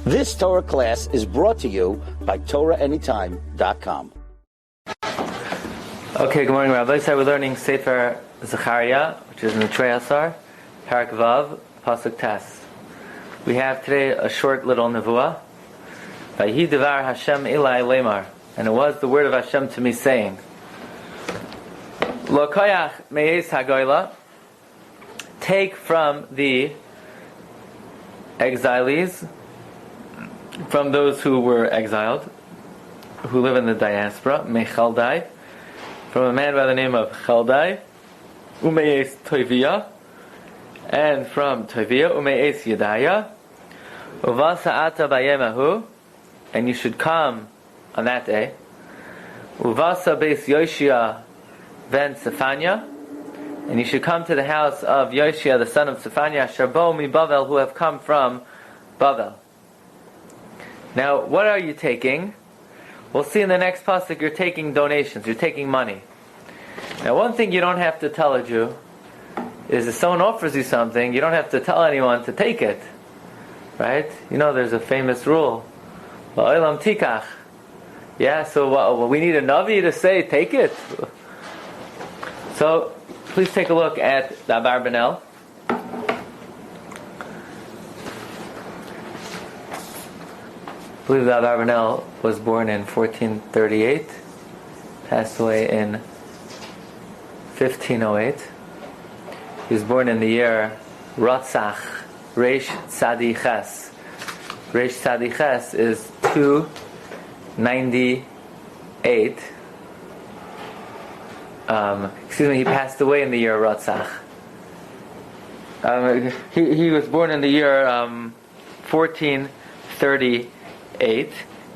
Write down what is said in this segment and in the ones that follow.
This Torah class is brought to you by TorahAnytime.com. Okay, good morning, Rabbi. So we're learning Sefer Zecharia, which is in the Trei Asar, Parak Vav, Pasuk Tes. We have today a short little nevuah. Vayhi devar Hashem Elai Lemar, and it was the word of Hashem to me, saying, Lo koyach me'es hagoyla, take from the exiles, from those who were exiled, who live in the diaspora, Mechaldai, from a man by the name of Chaldai, Ume'es Toivia, and from Toivia, Ume'es Yedaya, Uvasa Ata Bayemahu, and you should come on that day, Uvasa Beis Yoshia Ben Sephania, and you should come to the house of Yoshia, the son of Sephania, Sharbo Mi Bavel, who have come from Bavel. Now, what are you taking? We'll see in the next pasuk, you're taking donations, you're taking money. Now, one thing you don't have to tell a Jew is if someone offers you something, you don't have to tell anyone to take it. Right? You know, there's a famous rule. La'olam tikach. Yeah, so we need a Navi to say, take it. So, please take a look at the Abarbanel. I believe that Abarbanel was born in 1438, passed away in 1508. He was born in the year Ratzach, Reish Tzadiches. Reish Tzadiches is 298. He passed away in the year Ratzach. He was born in the year 1438.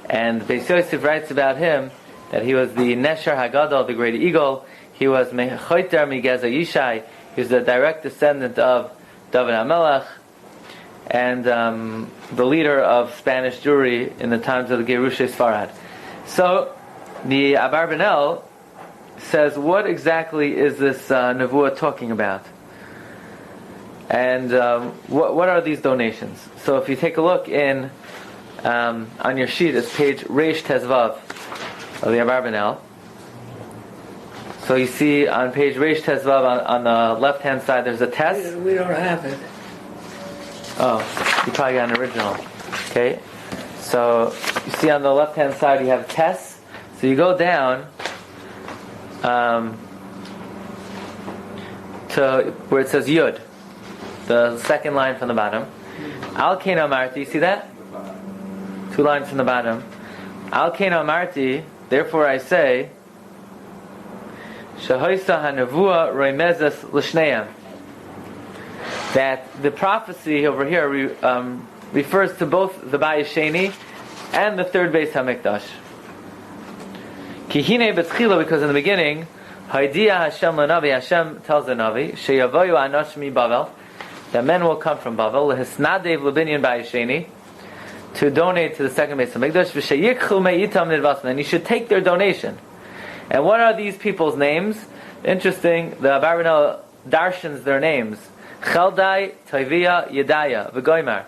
And Beis Yosef writes about him that he was the Nesher Hagadol, the great eagle. He was Mechoiter Migeza Yishai. He was the direct descendant of David HaMelech, and the leader of Spanish Jewry in the times of the Gerushay Sfarad. So the Abarbanel says, what exactly is this nevuah talking about? And what are these donations? So if you take a look in on your sheet, it's page Reish Tezvav of the Abarbanel. So you see on page Reish Tezvav on the left hand side there's a Tes. We don't have it. Oh, you probably got an original. Okay. So you see on the left hand side you have Tes. So you go down to where it says Yud, the second line from the bottom. Al Kena Amarti, you see that? 2 lines from the bottom. Al Kena Amarti, therefore I say, Shahoisa HaNevuah Roimezes L'Shneim, that the prophecy over here refers to both the Bayis Sheni and the third Beis HaMikdash. Ki hine b'tchila, because in the beginning, Haidiya Hashem l'Navi, Hashem tells the Navi, Sheyavoyu Anosh mi Bavel, that men will come from Bavel, L'hisnadev l'binyan Bayis Sheni, to donate to the second Beis HaMikdash, V'sheyikchu me'itam nidvasman, and you should take their donation. And what are these people's names? Interesting, the Abarbanel darshans their names. Chaldai, Toivia, Yedaya, V'goymar.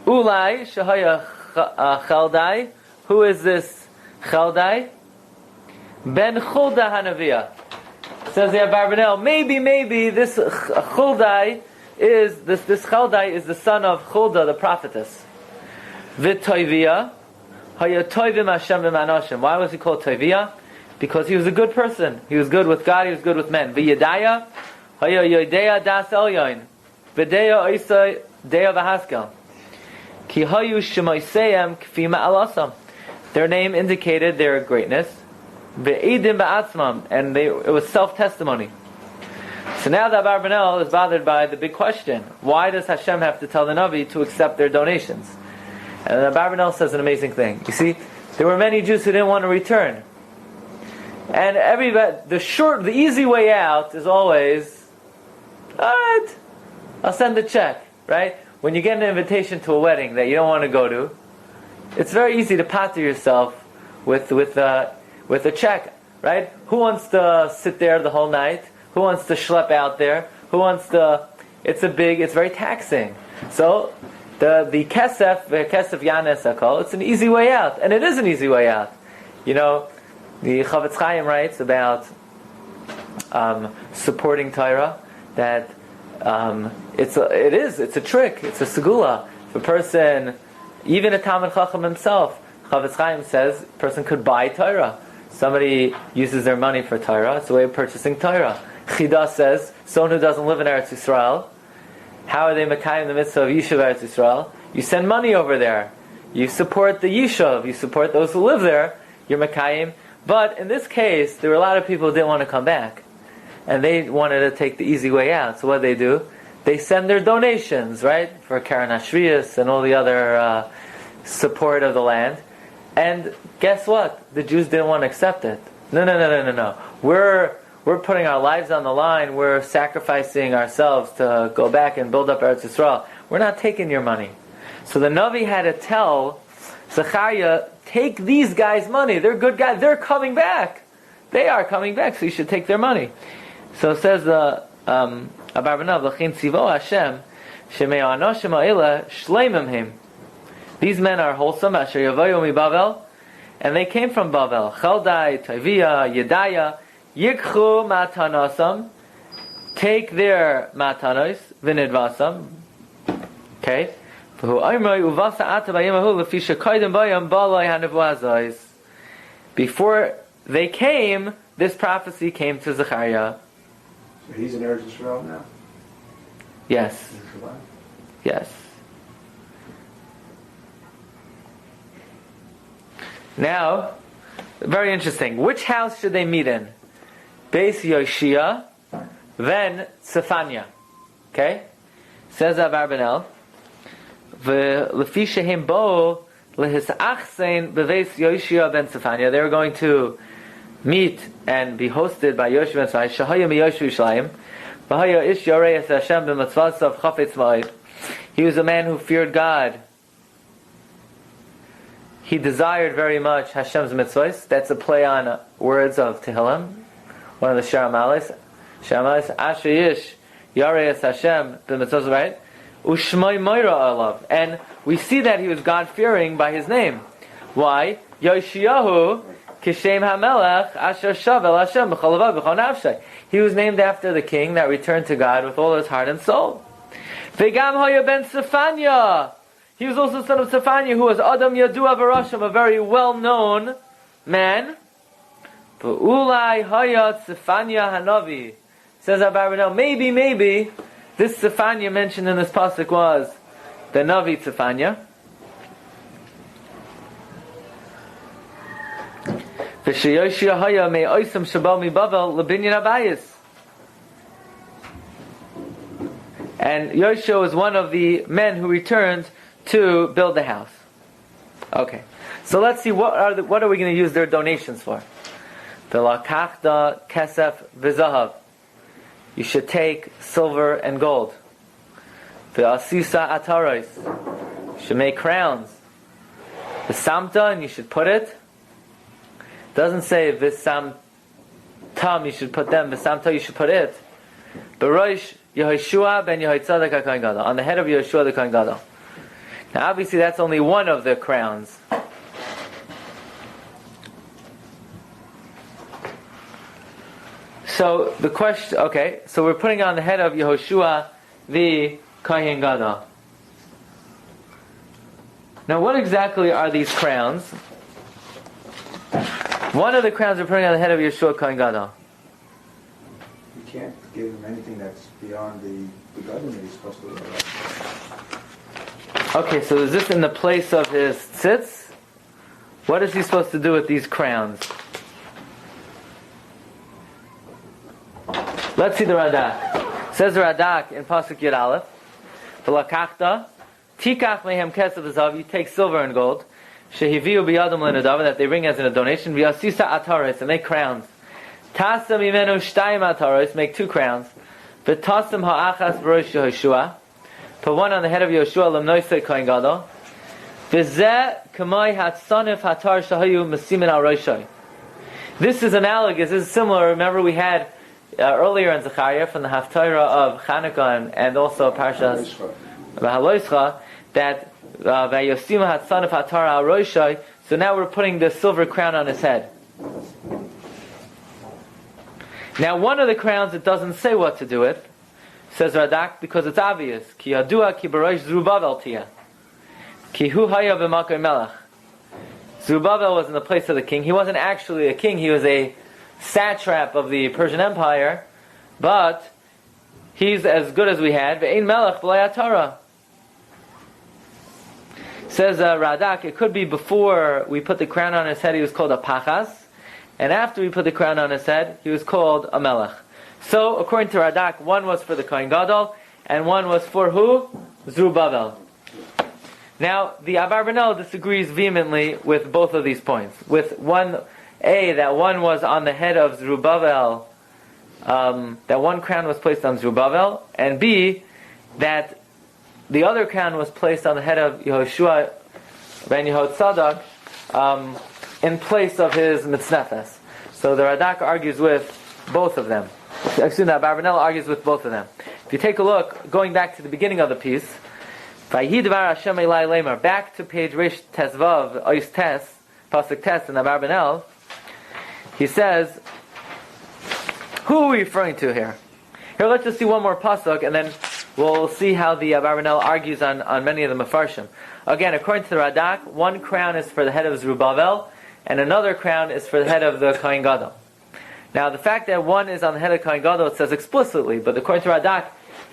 Ulai, Shahaya Chaldai. Who is this Chaldai? Ben Chulda Hanaviyah. Says the Abarbanel, maybe this Chaldai is, this Chaldai is the son of Chulda, the prophetess. V'Toivia, Haya Toivim Hashem v'Manashim. Why was he called Toivia? Because he was a good person. He was good with God, he was good with men. V'Yedaya, Haya Yodeya Das Elyon. V'Deya Oisai Deya V'Haskel. Ki Hayu Shemoiseyem Kfima Alasam. Their name indicated their greatness. V'Edim Ba'atzmam. And it was self-testimony. So now the Abarbanel is bothered by the big question. Why does Hashem have to tell the Navi to accept their donations? And the Abarbanel says an amazing thing. You see, there were many Jews who didn't want to return. And the easy way out is always, alright, I'll send a check, right? When you get an invitation to a wedding that you don't want to go to, it's very easy to patter yourself with a check, right? Who wants to sit there the whole night? Who wants to schlep out there? Who wants to... It's very taxing. So, the kesef yanes hakol. It's an easy way out, and it is an easy way out. You know, the Chavetz Chaim writes about supporting Torah, that it's a trick, it's a segula. If a person, even a Talmid Chacham himself, Chavetz Chaim says, a person could buy Torah. Somebody uses their money for Torah, it's a way of purchasing Torah. Chida says, someone who doesn't live in Eretz Yisrael, how are they Mekayim the mitzvah of Yishuv Eretz Yisrael? You send money over there. You support the Yishuv, you support those who live there, you're Mekayim. But in this case, there were a lot of people who didn't want to come back. And they wanted to take the easy way out. So what do? They send their donations, right? For Karen Hashriyas and all the other support of the land. And guess what? The Jews didn't want to accept it. No. We're putting our lives on the line. We're sacrificing ourselves to go back and build up Eretz Yisrael. We're not taking your money. So the Navi had to tell Zecharia, take these guys' money. They're good guys. They're coming back. They are coming back, so you should take their money. So it says the Abarbanah, L'chin tzivo Hashem, shemei anoshim ha'ela shleimim him. These men are wholesome, asher yavayu mi Bavel, and they came from Bavel. Chaldai, Tavia, Yedaya, yikchu matanasam, take their matanos, vinidvasam. Okay? Before they came, this prophecy came to Zecharia. So he's in Eretz Yisrael now? Yes. Yes. Now, very interesting. Which house should they meet in? Beis Yoshia, then Tzefania. Okay? Says Abarbanel, V'lefi shehem bo lehisachsein beveis Yoshia ben Tzefania. They were going to meet and be hosted by Yoshua ben Tzefania. Shahaya mi Yoshua Yishlayim. V'haya ish yorei es Hashem b'mitzvasav chafetz ma'od. He was a man who feared God. He desired very much Hashem's mitzvahs. That's a play on words of Tehillim. One of the Sharamalis. Asher yish yorei es Hashem b'mitzvasav, right? Ushmai Moira alav. And we see that he was God-fearing by his name. Why? Yoshiyahu kishem hamelech asher shavel Hashem b'chol v'chol nafshay. He was named after the king that returned to God with all his heart and soul. V'gam hoya ben Tzefania. He was also the son of Tzefania, who was Adam Yadua Varashim, a very well-known man. V'ulai hoya Tzefania hanavi. Says Abarbanel, maybe this Tzefania mentioned in this pasuk was the Navi Tzefania. V'sheyoshia haya me oisam shabal mi Bavel lebinyan abayis. And Yoshua was one of the men who returned to build the house. Okay, so let's see what are we going to use their donations for? V'lakachta kesef v'zahav. You should take silver and gold. V'asisa ataros. You should make crowns. V'samta, and you should put it. It doesn't say v'samtam, you should put them. V'samta, you should put it. B'rosh Yehoshua ben Yehoitzadek HaKohen Gadol, on the head of Yehoshua the Kohen Gadol. Now obviously that's only one of the crowns. So the question, okay, so we're putting on the head of Yehoshua the Kohen Gadol. Now what exactly are these crowns? One of the crowns we're putting on the head of Yehoshua Kohen Gadol. You can't give him anything that's beyond the government he's supposed to live. Okay, so is this in the place of his tzitz? What is he supposed to do with these crowns? Let's see the Radak. Says the Radak in Pasuk Yud Aleph, V'lakachta, tikach mehem kesef v'zav, you take silver and gold, shehiviu biyadam l'nadav, that they bring as in a donation, v'yasisa ataros, and make crowns. Tasam imenu shtayim ataros, make 2 crowns. V'tasam ha'achas v'rosh Yehoshua, put one on the head of Yehoshua, l'mnoisei Kohen Gadol. V'zeh k'may hatsanif hatar shahayu masimin al roshai. This is analogous, this is similar. Remember we had earlier in Zecharia from the Haftarah of Chanukah and also Parsha Haloischa, that Vayosima Hatsan of Hatara al Roshai. So now we're putting the silver crown on his head. Now one of the crowns, it doesn't say what to do with, says Radak, because it's obvious. Ki Yadua Ki Barosh Zerubbabel Tia. Ki Hu Haya B'Makar Melech. Zerubbabel was in the place of the king. He wasn't actually a king. He was a satrap of the Persian Empire, but he's as good as we had. Ve'ein Melech B'Lei Torah. Says Radak, it could be before we put the crown on his head, he was called a Pachas, and after we put the crown on his head, he was called a Melech. So, according to Radak, one was for the Kohen Gadol, and one was for who? Zerubbabel. Now, the Abar Banel disagrees vehemently with both of these points. With one, that one was on the head of Zerubbabel, that one crown was placed on Zerubbabel, and B, that the other crown was placed on the head of Yehoshua ben Yehotzadok in place of his mitznefes. So the Radak argues with both of them. Actually, the Abar Banel argues with both of them. If you take a look, going back to the beginning of the piece, Vayidvar Hashem Elai Lemar, back to page Rish Tesvav, Ois Tes, Pasuk Tes in the Abar Banel, he says, who are we referring to here? Here, let's just see one more pasuk, and then we'll see how the Abar Banel argues on many of the Mefarshim. Again, according to the Radak, one crown is for the head of Zerubbabel, and another crown is for the head of the Kohen Gadol. Now, the fact that one is on the head of Kohen Gadol, it says explicitly, but according to Radak,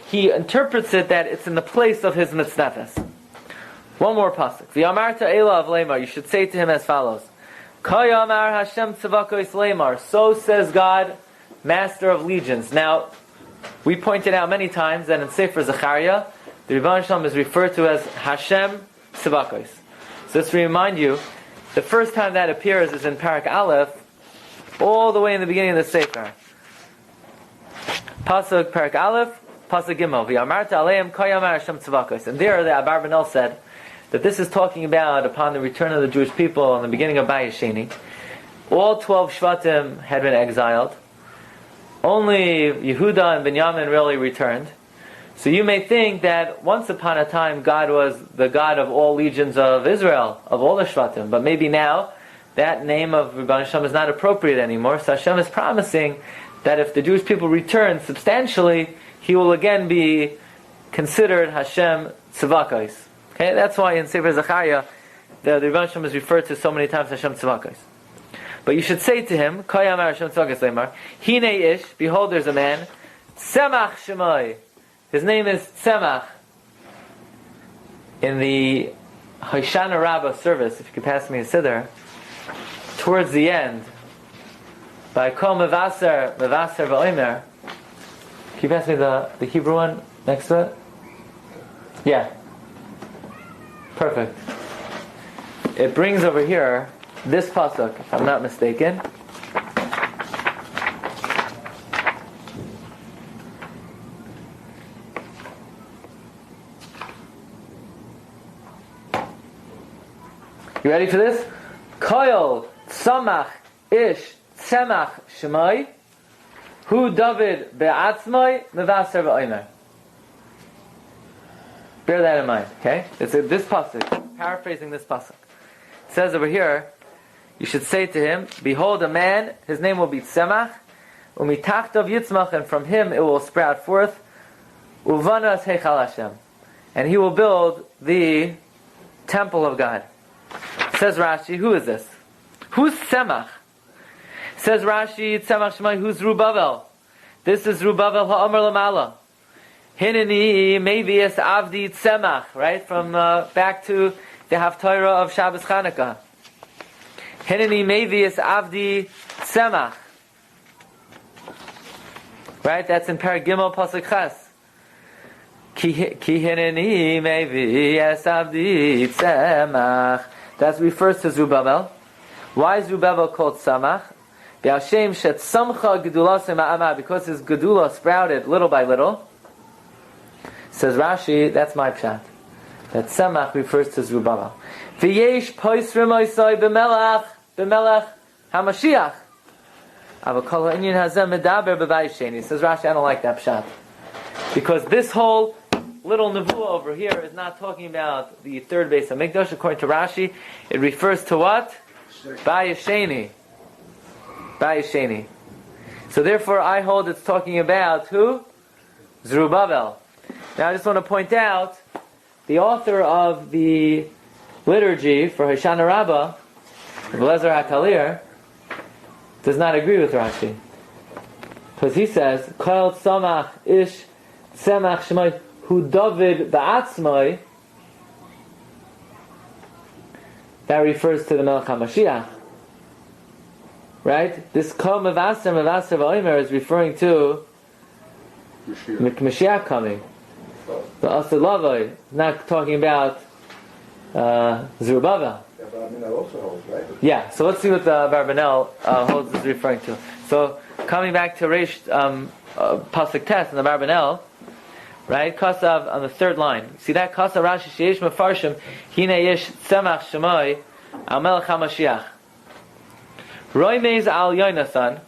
he interprets it that it's in the place of his mitznefes. One more pasuk. V'yamarta Ela of Lemar, you should say to him as follows: Kayamar Hashem Tzavakois Lemar. So says God, Master of Legions. Now, we pointed out many times that in Sefer Zecharia, the Rebbeinu Shalom is referred to as Hashem Tzavakois. So just to remind you, the first time that appears is in Parak Aleph, all the way in the beginning of the Sefer. Pasuk Parak Aleph, Pasuk Gimel. V'yamarta aleim kayamar Hashem Tzavakois. And there the Abar Banel said that this is talking about upon the return of the Jewish people in the beginning of Bayis Sheni. All 12 Shvatim had been exiled. Only Yehuda and Binyamin really returned. So you may think that once upon a time God was the God of all legions of Israel, of all the Shvatim. But maybe now that name of Rebbeinu Shalom is not appropriate anymore. So Hashem is promising that if the Jewish people return substantially, He will again be considered Hashem Tzavakois. Okay, that's why in Sefer Zecharia the Rebbeinu Shalom is referred to so many times Hashem Tzavakois. But you should say to him, Kayamar Hashem Tzavakois Lemar, Hine Ish, behold there's a man, Tzemach Shemai. His name is Tzemach. In the Hoshana Rabbah service, if you could pass me a siddur, towards the end, by Kol Mevaser V'Omer, can you pass me the Hebrew one next to it? Yeah. Perfect. It brings over here this pasuk, if I'm not mistaken. You ready for this? Koyol Tzamach Ish Tzemach Shemai Hu David Be'atzmai Mevaser V'Omer. Bear that in mind, okay? It's this pasuk, paraphrasing this pasuk. It says over here, you should say to him, behold a man, his name will be Tzemach, umitachtav yitzmach, and from him it will sprout forth, uvanas heichal Hashem, and he will build the temple of God. Says Rashi, who is this? Who's Tzemach? Says Rashi, Tzemach Shemai, who's Zerubbabel? This is Zerubbabel ha'amar lamala. Hineni mevias avdi Tzemach, right? From back to the Haftarah of Shabbos Chanukah. Hineni mevias avdi Tzemach. Right? That's in Parag Gimel Pasuk Ches. Ki hineni mevias avdi Tzemach. That refers to Zerubbabel. Why is Zerubbabel called Tzemach? Because his gedula sprouted little by little. Says Rashi, that's my pshat. That Tzemach refers to Zerubbabel. V'yesh poisrim oisai b'melech hamashiach. Avakol ha'inyan hazeh medaber b'bayis sheni. Says Rashi, I don't like that pshat. Because this whole little nevuah over here is not talking about the third base of Mikdash. According to Rashi, it refers to what? Bayesheni. Bayesheni. So therefore, I hold it's talking about who? Zerubbabel. Now I just want to point out, the author of the liturgy for Hoshana Rabbah, Lezer HaKalir, does not agree with Rashi. Because he says, Kol Samach Ish Semach Shemai Hu David Ba'atzmai, that refers to the Melech HaMashiach. Right? This Kol Mevaser V'Omer is referring to Mashiach coming. The Asad Lavoi, not talking about Zerubbabel. Also holds, right? Yeah, so let's see what the Barbanel holds is referring to. So, coming back to Reish Pasuk Tes in the Barbanel, right? Kasav on the third line. See that? Kasav Rashi Sheish Mefarshim Hine Yesh Tzemach Shemai Al Melech HaMashiach Roimez Al Yonasan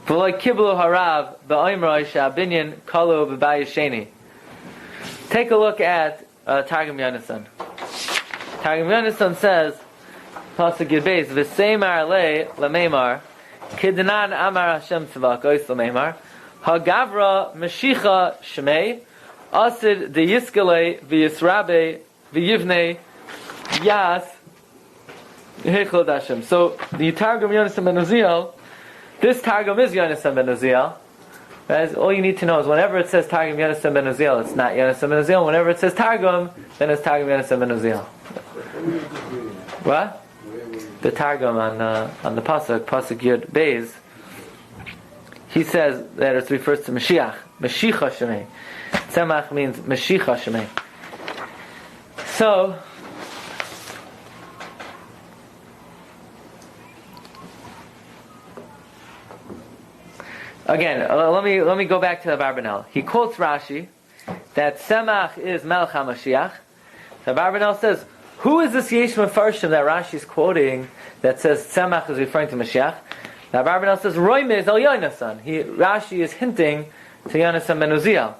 V'loi Kiblu Harav Ba'oimroi Sha'binyan Kalu B'bayesheni. Take a look at Targum Yonasan. Targum Yonasan says, Pasuk Yud Beis, V'seimar le Lameimar Kidanan Amar Hashem Tzavak Ois Lameimar Hagavra Meshicha Shmei Asid De Yiskale V'yisrabe V'yivne Yas Hechlod Hashem. So the Targum Yonasan Ben Uziel, this Targum is Yonasan Ben Uziel. As all you need to know is whenever it says Targum Yonasan Ben Uziel, it's not Yonasan Ben Uziel. Whenever it says Targum, then it's Targum Yonasan Ben Uziel. What? The Targum on the Pasuk Yud Beis, he says that it refers to Mashiach, Mashicha Shemei. Tzemach means Mashicha Shemei. So, again, let me go back to the Barbanel. He quotes Rashi that Tzemach is Melech HaMashiach. The Barbanel says, who is this Yesh Mefarshim that Rashi is quoting that says Tzemach is referring to Mashiach? The Barbanel says, Roimez El Yonasan. Rashi is hinting to Yonasan Ben Uziel.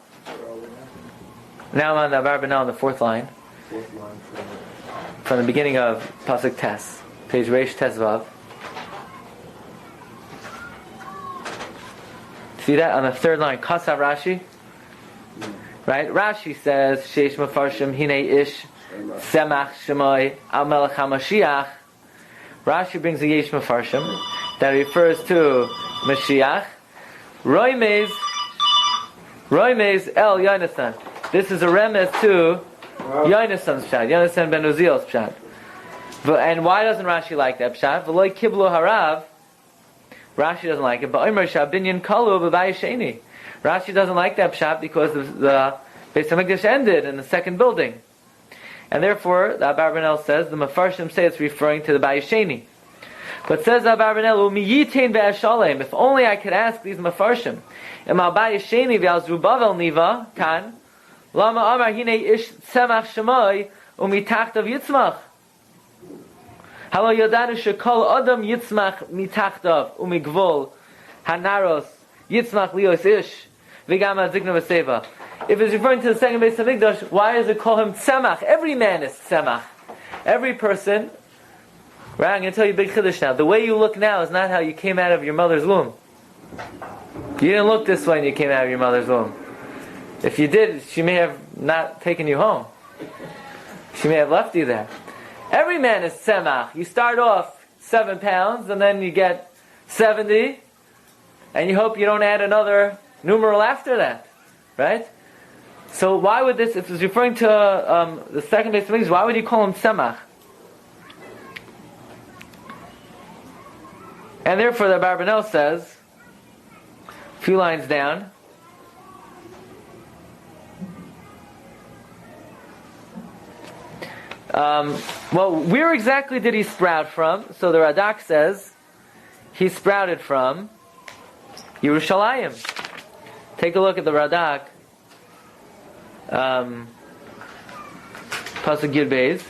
Now I'm on the Barbanel on the fourth line. From the beginning of Pasuk Tes, page Reish Tezvav. See that on the third line, Kasav Rashi? Right? Rashi says, Sheish Mefarshim Hine Ish Semach Shemai Al Melech HaMashiach. Rashi brings a Yesh Mefarshim that refers to Mashiach. Roimez El Yonasan. This is a remez to Yonasan's pshat, Yonasan Ben Uziel's pshat. And why doesn't Rashi like that pshat? V'loi Kiblu Harav. Rashi doesn't like it. But Omer Shabinyan Kalu B'Bayesheni. Rashi doesn't like that pshat because the Beis Hamikdash ended in the second building. And therefore, the Abarbanel says, the Mefarshim say it's referring to the Bayesheni. But says the Abarbanel, U'miyitain ve'ashalem, if only I could ask these Mefarshim, Im al Bayesheni ve'al Zerubbabel niva, kan, Lama Amar hine ish tzemach shemai, u'mitachtav yitzmach. Halo yodanu shekol adam yitzmach mitachtav, u'migvol, hanaros, yitzmach lios ish, v'gam ha'zikna v'seva. If it's referring to the second base of Mikdash, why does it call him tzemach? Every man is tzemach. Every person, right, I'm going to tell you a big chiddush now. The way you look now is not how you came out of your mother's womb. You didn't look this way when you came out of your mother's womb. If you did, she may have not taken you home. She may have left you there. Every man is tzemach. You start off 7 pounds, and then you get 70, and you hope you don't add another numeral after that. Right? So why would this, if it's referring to the second base of Mikdash, why would you call him tzemach? And therefore the Barbanel says, a few lines down, well, where exactly did he sprout from? So the Radak says, he sprouted from Yerushalayim. Take a look at the Radak. Pasuk Yud Beis.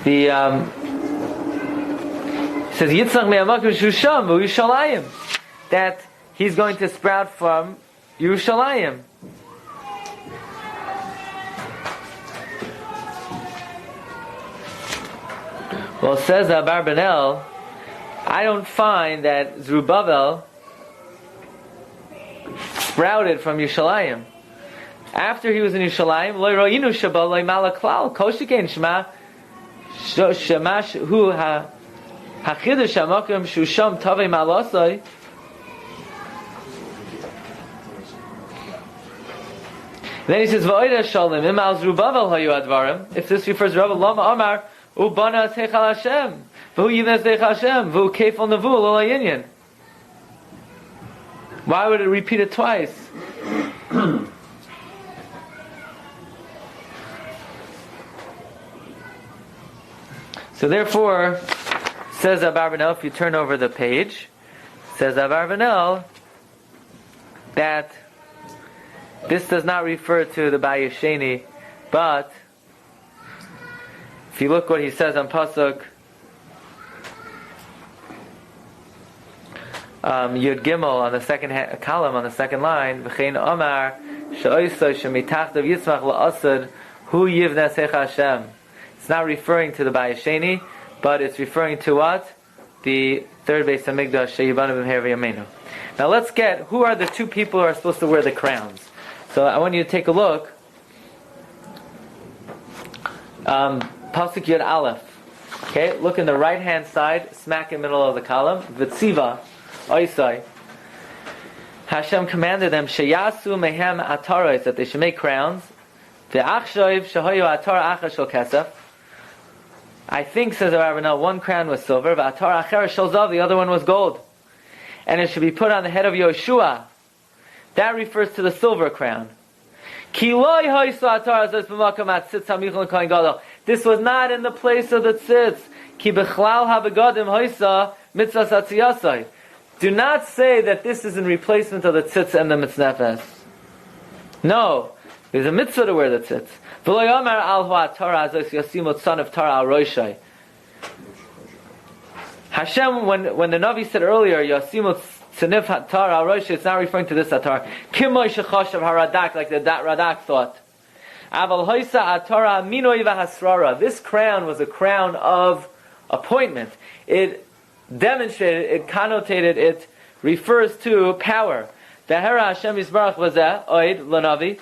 The it says Yitzchak me'amakim shusham v'Yushalayim, that he's going to sprout from Yerushalayim. Well, says Abarbanel, I don't find that Zerubbabel sprouted from Yerushalayim. After he was in Yerushalayim, lo ro'inu shaba lo mala klal kol shekain shema shemash hu hachidush hamakom shusham tavei malasai. Then he says va'oida shalom imal Zerubbabel hayu advarim. If this refers to Rabbi Lama Amar ubana seichal Hashem v'hu yivnes seichal Hashem v'hu kefal nevu lo yinyan. Why would it repeat it twice? So therefore, says Abarbanel, if you turn over the page, says Abarbanel that this does not refer to the Bayesheni, but if you look what he says on Pasuk Yud Gimel on the second column on the second line, V'chein Omar she'oisoi shemitachtav yitzmach la'asad hu yivneh seich Hashem. It's not referring to the Bayesheni, but it's referring to what? The third base of Migdash she'yibanu b'mher v'yameinu. Now let's get, who are the two people who are supposed to wear the crowns? So I want you to take a look. Pasuk Yud Aleph. Okay, look in the right hand side, smack in the middle of the column. V'tziva, oisai. Hashem commanded them, sheyasu mehem ataros, that they should make crowns. V'achshoiv shehoyu atar achar shel kesef. I think, says the Rabbi, one crown was silver, v'atar acher shel zav, the other one was gold. And it should be put on the head of Yoshua. That refers to the silver crown. This was not in the place of the tzitz. Do not say that this is in replacement of the tzitz and the mitznefes. No, there's a mitzvah to wear the tzitz. Hashem, when the Navi said earlier, Yasimut Tzanif Hatar al Rosh, it's not referring to this Hatar. Kimoy Shechoshav Haradak, like the Radak thought. Aval Hoisa Atara Minoi Vahasrara. This crown was a crown of appointment. It demonstrated, it connotated, it refers to power. Dahera Hashem Yisbarach Vazeh, Oid, Lanavi.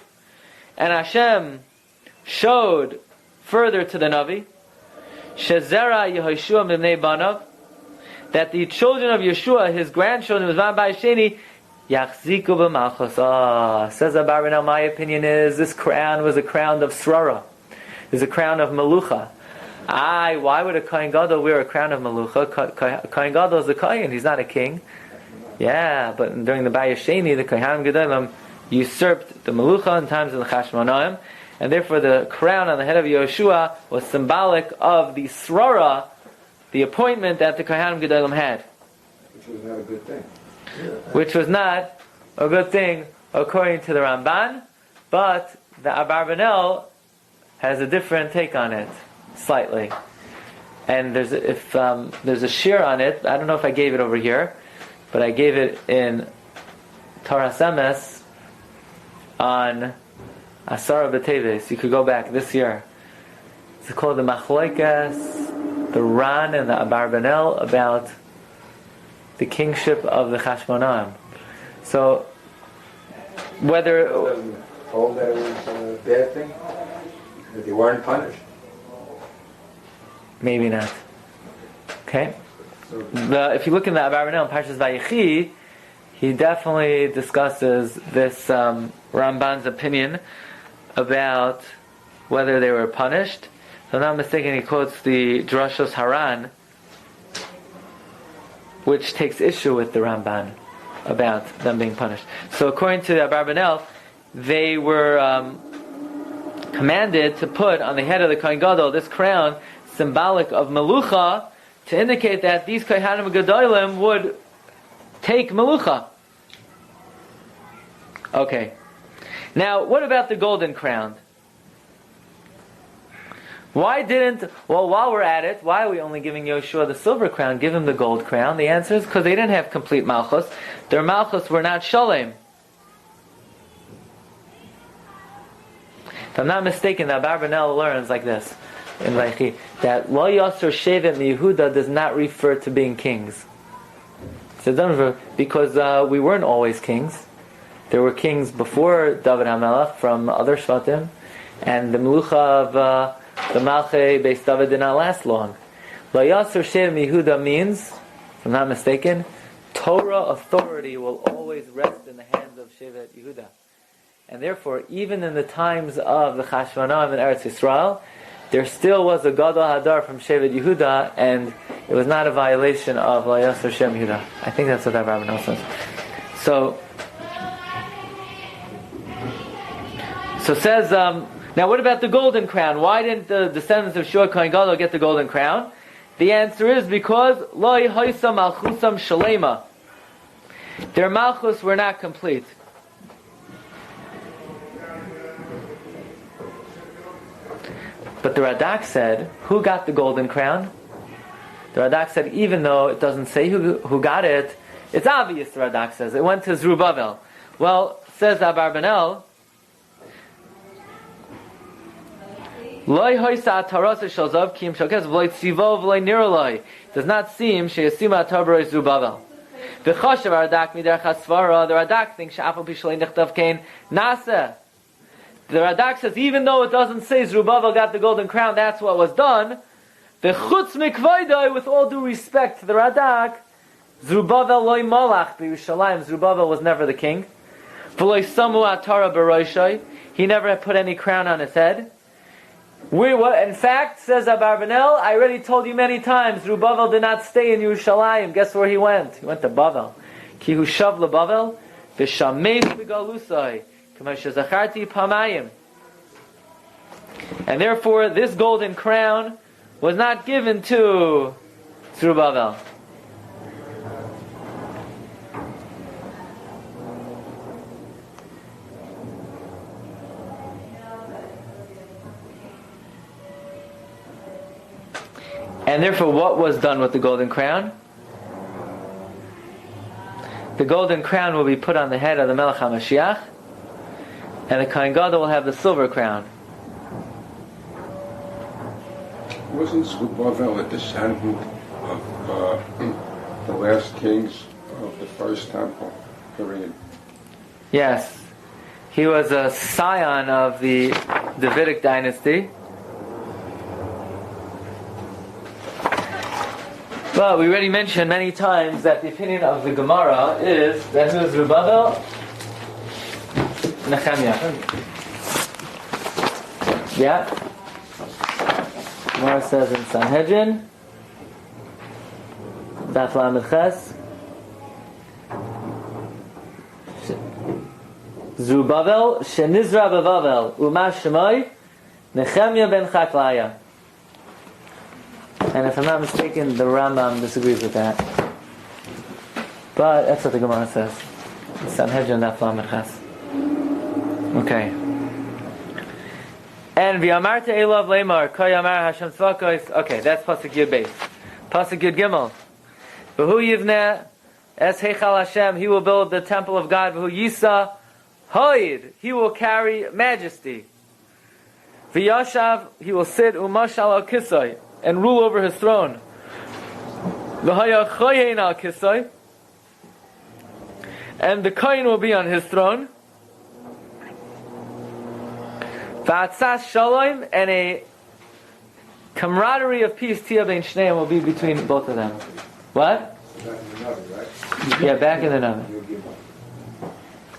And Hashem showed further to the Navi, Shezera Yehoshua Mibnei Banav, that the children of Yeshua, his grandchildren, was Van Bayesheni, Yachziku b'malchus. Says Abarbanel, my opinion is this crown was a crown of Srara. It's a crown of Melucha. Why would a Kohen Gadol wear a crown of Melucha? Kohen Gadol is a Kohen, he's not a king. Yeah, but during the Bayesheni, the Kohanim Gedolim usurped the Melucha in times of the Chashmonaim, and therefore the crown on the head of Yeshua was symbolic of the Srara, the appointment that the Kohanim Gedolim had. Which was not a good thing. Which was not a good thing according to the Ramban, but the Abarbanel has a different take on it, slightly. And there's a shiur on it. I don't know if I gave it over here, but I gave it in Torah Semes on Asara B'Teves. You could go back this year. It's called the Machloikas, the Ran and the Abarbanel, about the kingship of the Chashmonaim. So, whether... It doesn't hold that it was a bad thing? That they weren't punished? Maybe not. Okay? If you look in the Abarbanel in Parshas Vayechi, he definitely discusses this Ramban's opinion about whether they were punished. If I'm not mistaken, he quotes the Drashos Haran, which takes issue with the Ramban about them being punished. So according to the Abarbanel, they were commanded to put on the head of the Kohen Gadol this crown symbolic of Melucha, to indicate that these Kohanim Gedolim would take Melucha. Okay. Now, what about the golden crown? While we're at it, why are we only giving Yoshua the silver crown? Give him the gold crown. The answer is because they didn't have complete malchus. Their malchus were not shalem. If I'm not mistaken, the Abarbanel learns like this in Vaychi, that Lo Yasser Shevet Yehuda does not refer to being kings. So because we weren't always kings. There were kings before David HaMelech from other Shvatim, and the Melucha of the Malchei Beis David did not last long. Lo Yasser Shevet Yehuda means, if I'm not mistaken, Torah authority will always rest in the hands of Shevet Yehuda. And therefore, even in the times of the Chashmonaim in Eretz Yisrael, there still was a Gadol Hadar from Shevet Yehuda, and it was not a violation of Lo Yasser Shem Yehuda. I think that's what that Rabbi says. So says, now what about the golden crown? Why didn't the descendants of Shua Kohen Gadol get the golden crown? The answer is because Lo Yehoisa Malchusam Shalema. Their Malchus were not complete. But the Radak said, who got the golden crown? The Radak said, even though it doesn't say who got it, it's obvious, the Radak says. It went to Zerubbabel. Well, says Abarbanel, Loi hoisa atarasa shalzav kim shokes v'loi tzivo v'loi niroloi. Does not seem sheyasima atarbaroi Zerubbabel. V'choshev Radak midar chasvara. The Radak thinks she'afal pishlei nichtav kain nasa. The Radak says, even though it doesn't say Zerubbabel got the golden crown, that's what was done. The chutz mikvaydai, with all due respect to the Radak, Zerubbabel loy malach b'Yerushalayim. Zerubbabel was never the king. V'loy samu atara b'roshai. He never had put any crown on his head. In fact, says Abarbanel, I already told you many times, Zerubbabel did not stay in Yerushalayim. Guess where he went? He went to Bavel. Ki hu shav leBavel, v'shameis b'galusai. And therefore, this golden crown was not given to Zerubbabel. And therefore, what was done with the golden crown? The golden crown will be put on the head of the Melech HaMashiach, and the Kohen Gadol will have the silver crown. Wasn't Zerubbabel a descendant of the last kings of the first temple period? Yes. He was a scion of the Davidic dynasty. But we already mentioned many times that the opinion of the Gemara is that who is Zerubbabel? Nehemiah. Yeah. Gemara says in Sanhedrin, Daf Lamed Ches, Zerubbabel shenizra bevavel uma shemai Nehemiah ben Chaklaya. And if I'm not mistaken, the Rambam disagrees with that. But that's what the Gemara says. Sanhedrin Daf Lamed Ches. Okay. And v'amarta elav leimar koyamar Hashem tzvakos. Okay, that's pasuk Yud Beis. Pasuk Yud Gimel. V'hu yivneh es heichal Hashem. He will build the temple of God. V'hu yisa hoid. He will carry majesty. V'yashav. He will sit umashal al kisai and rule over his throne. V'haya choyein al kisai. And the kohen will be on his throne. V'atzas shalom, and a camaraderie of peace, tia bein shneim, will be between both of them. What? Back in the Navi, right? Yeah, back in the Navi.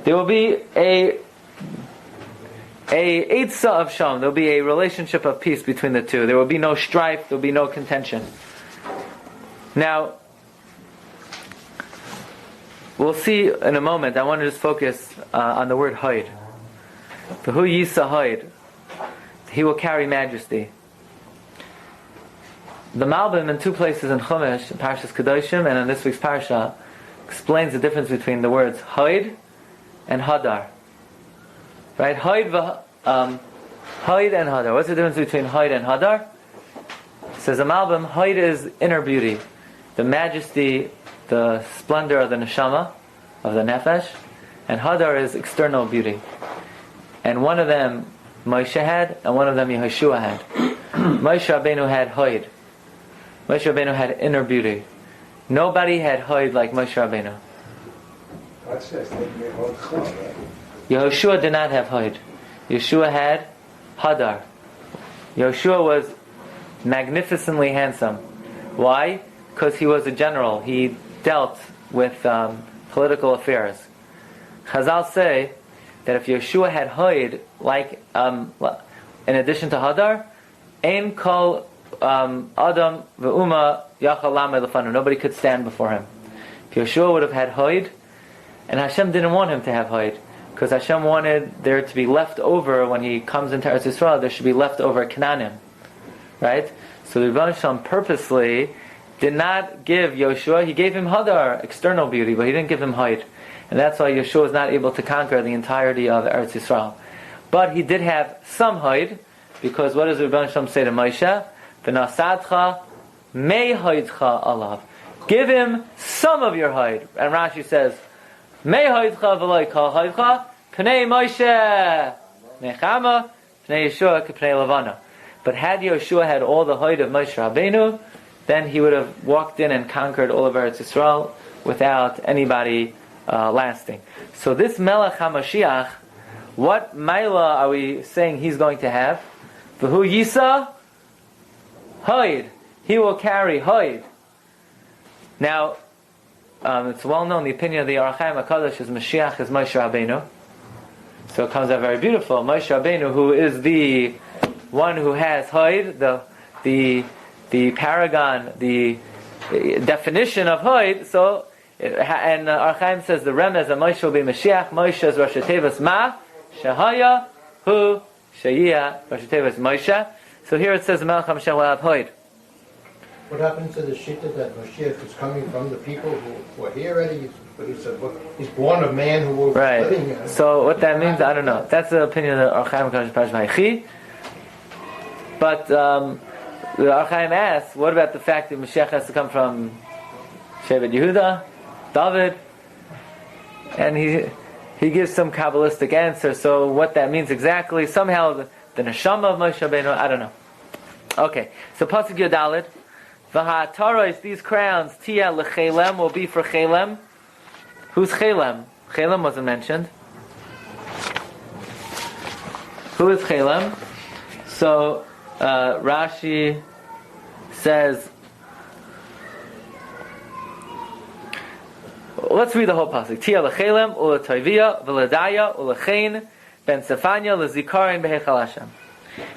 There will be a eitzah of shalom. There will be a relationship of peace between the two. There will be no strife. There will be no contention. Now, we'll see in a moment. I want to just focus on the word hoid. V'hu yisa hoid. He will carry majesty. The Malbim in two places in Chumash, in Parshas Kedoshim and in this week's Parsha, explains the difference between the words hoid and hadar. Right? Hoid Hoid and Hadar. What's the difference between Hoid and Hadar? Says the Malbim, Hoid is inner beauty, the majesty, the splendor of the neshama, of the nefesh, and Hadar is external beauty. And one of them Moshe had, and one of them Yehoshua had. Moshe Rabbeinu had Hoid. Moshe Rabbeinu had inner beauty. Nobody had Hoid like Moshe Rabbeinu. God says they may hold chol, right? Yehoshua did not have Hoid. Yeshua had Hadar. Yehoshua was magnificently handsome. Why? Because he was a general. He dealt with political affairs. Chazal say that if Yeshua had Hoid, like in addition to Hadar, Ein kol Adam ve'uma yachal lamed lefanu. Nobody could stand before him. If Yeshua would have had Hoid, and Hashem didn't want him to have Hoid, because Hashem wanted there to be left over when he comes into Eretz Yisrael. There should be leftover Canaanim, right? So the Rebbe Shalom purposely did not give Yoshua. He gave him Hadar, external beauty, but he didn't give him Hoid, and that's why Yeshua was not able to conquer the entirety of Eretz Yisrael. But he did have some Hoid, because what does the Rebbe Shalom say to Moshe? V'nasadcha mei hoidcha alav. Give him some of your Hoid. And Rashi says, Mei hoidcha v'loi kol hoidcha pnei Moshe nechama pnei Yeshua k'pnei Levana. But had Yeshua had all the Hoid of Moshe Rabbeinu, then he would have walked in and conquered all of Eretz Yisrael without anybody lasting. So this Melech HaMashiach, what Maila are we saying he's going to have? V'hu Yisa Hoid. He will carry Hoid. Now, it's well known, the opinion of the Ohr HaChaim HaKadosh is Mashiach is Moshe Rabbeinu. So it comes out very beautiful. Moshe Rabbeinu, who is the one who has Hoid, the paragon, the definition of Hoid. So, and Ohr HaChaim says the remez of Moshe will be Mashiach. Moshe is Rosh Tevas Ma, Shehaya, Hu, Sheyia, Rosh Tevas Moshe. So here it says the Melech HaMashiach will have Hoid. What happened to the shita that Mashiach is coming from the people who were here already? But he said, well, he's born of man who was living here. So what that means, I don't know. That's the opinion of the Ohr HaChaim HaKadosh Parsha Vayechi. But the Ohr HaChaim asks, what about the fact that Mashiach has to come from Shevet Yehuda, David? And he gives some Kabbalistic answer. So what that means exactly, somehow the neshama of Moshe Rabbeinu, I don't know. Okay, so Pasuk Yodalit. V'ha'ataros, these crowns, Tia l'chelem, will be for Chelem. Who's Chelem? Chelem wasn't mentioned. Who is Chelem? So, Rashi says, let's read the whole pasuk. Tia l'chelem, u'l'toivia, v'ledaya, u'lechein, ben Sefanya, l'zikarin, b'hechal Hashem.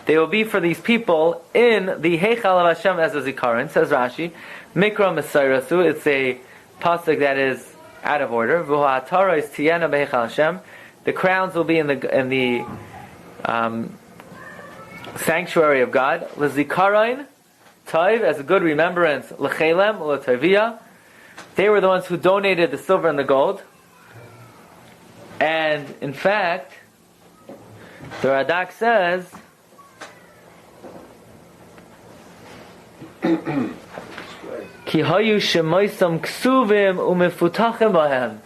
They will be for these people in the Heichal of Hashem as a zikaron, says Rashi. Mikra Mesairasu, it's a pasuk that is out of order. V'ha'atara is tiyena b'Heichal Hashem. The crowns will be in the sanctuary of God. L'zikaron, Taiv, as a good remembrance. L'chelem, l'taviyah. They were the ones who donated the silver and the gold. And in fact, the Radak says, Ki hayu shemoisam ksuvim umefutachim bahem.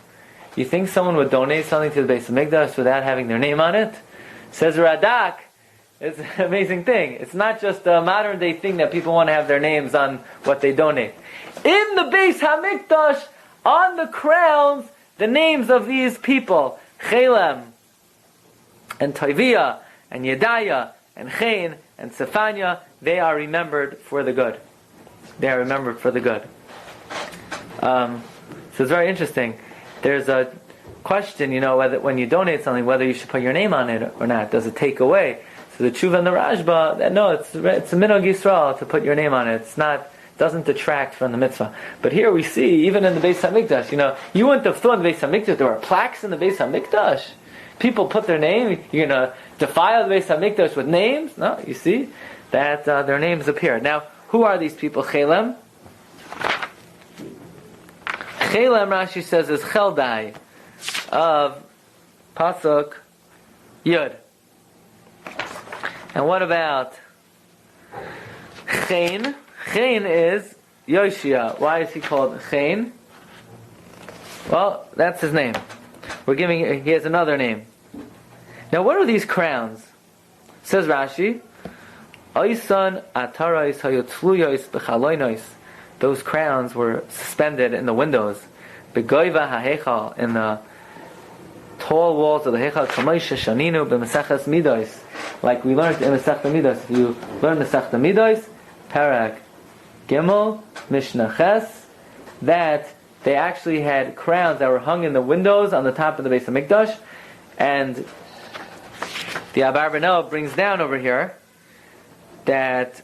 You think someone would donate something to the Beis Hamikdash without having their name on it? Says Radak, it's an amazing thing. It's not just a modern day thing that people want to have their names on what they donate. In the Beis Hamikdash, on the crowns, the names of these people, Chelem, and Toivia, and Yedaya, and Chen, and Sefanya, they are remembered for the good. They are remembered for the good. So it's very interesting. There's a question, whether when you donate something, whether you should put your name on it or not. Does it take away? So the Tshuva and the Rashba, no, it's a Minog Yisrael to put your name on it. It's not, doesn't detract from the mitzvah. But here we see, even in the Beis Hamikdash, you wouldn't have thought in the Beis Hamikdash there were plaques in the Beis Hamikdash. People put their name. You're going to defile the Beis Hamikdash with names? No, you see that their names appear. Now, who are these people? Chelem. Chelem, Rashi says, is Cheldai of Pasuk Yud. And what about Chain? Chain is Yoshia. Why is he called Chain? Well, that's his name. He has another name. Now, what are these crowns? Says Rashi, Oisan atarais hayotzluyos b'chaloinos. Those crowns were suspended in the windows. Begoiva ha'hechal, in the tall walls of the hechal. Kamoisha shaninu b'meseches midos. Like we learned in Masechta Midos. If you learn Masechta Midos, Parak Gimel, Mishnah Ches, that they actually had crowns that were hung in the windows on the top of the Beis HaMikdash, and the Abarbanel brings down over here that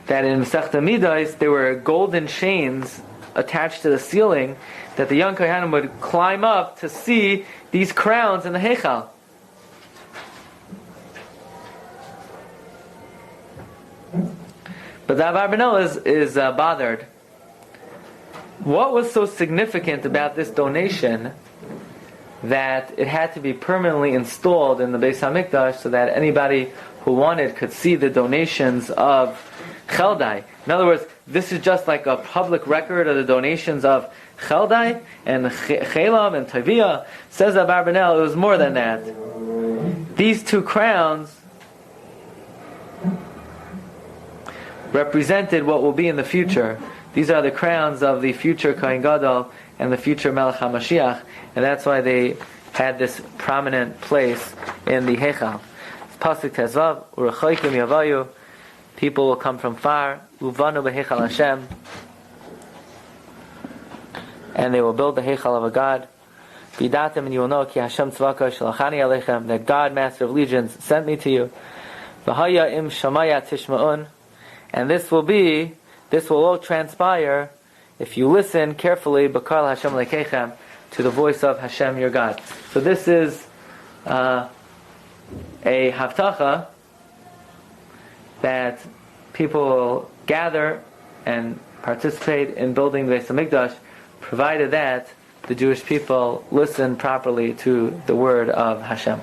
in Masechta Midos there were golden chains attached to the ceiling that the young Kohanim would climb up to see these crowns in the Heichal. But the Abarbanel is bothered. What was so significant about this donation that it had to be permanently installed in the Beis HaMikdash so that anybody who wanted could see the donations of Cheldai? In other words, this is just like a public record of the donations of Cheldai and Chelam and Taviyah. Says Abarbanel, it was more than that. These two crowns represented what will be in the future. These are the crowns of the future Kohen Gadol and the future Melech HaMashiach, and that's why they had this prominent place in the Heichal. Pasuk Tezvav, Urechoikim Yavayu, people will come from far, Uvanu b'Heichal Hashem, and they will build the Heichal of a God. Vidatem, and you will know, Ki Hashem Tzvaka Shalachani Aleichem, that God, Master of Legions, sent me to you. V'haya im Shamaya Tishma'un, and this will all transpire if you listen carefully, B'kal Hashem Lekeichem, to the voice of Hashem your God. So this is a haftacha that people will gather and participate in building the Beis HaMikdash, provided that the Jewish people listen properly to the word of Hashem.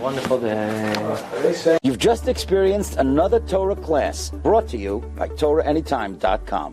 Wonderful day. You've just experienced another Torah class brought to you by TorahAnytime.com.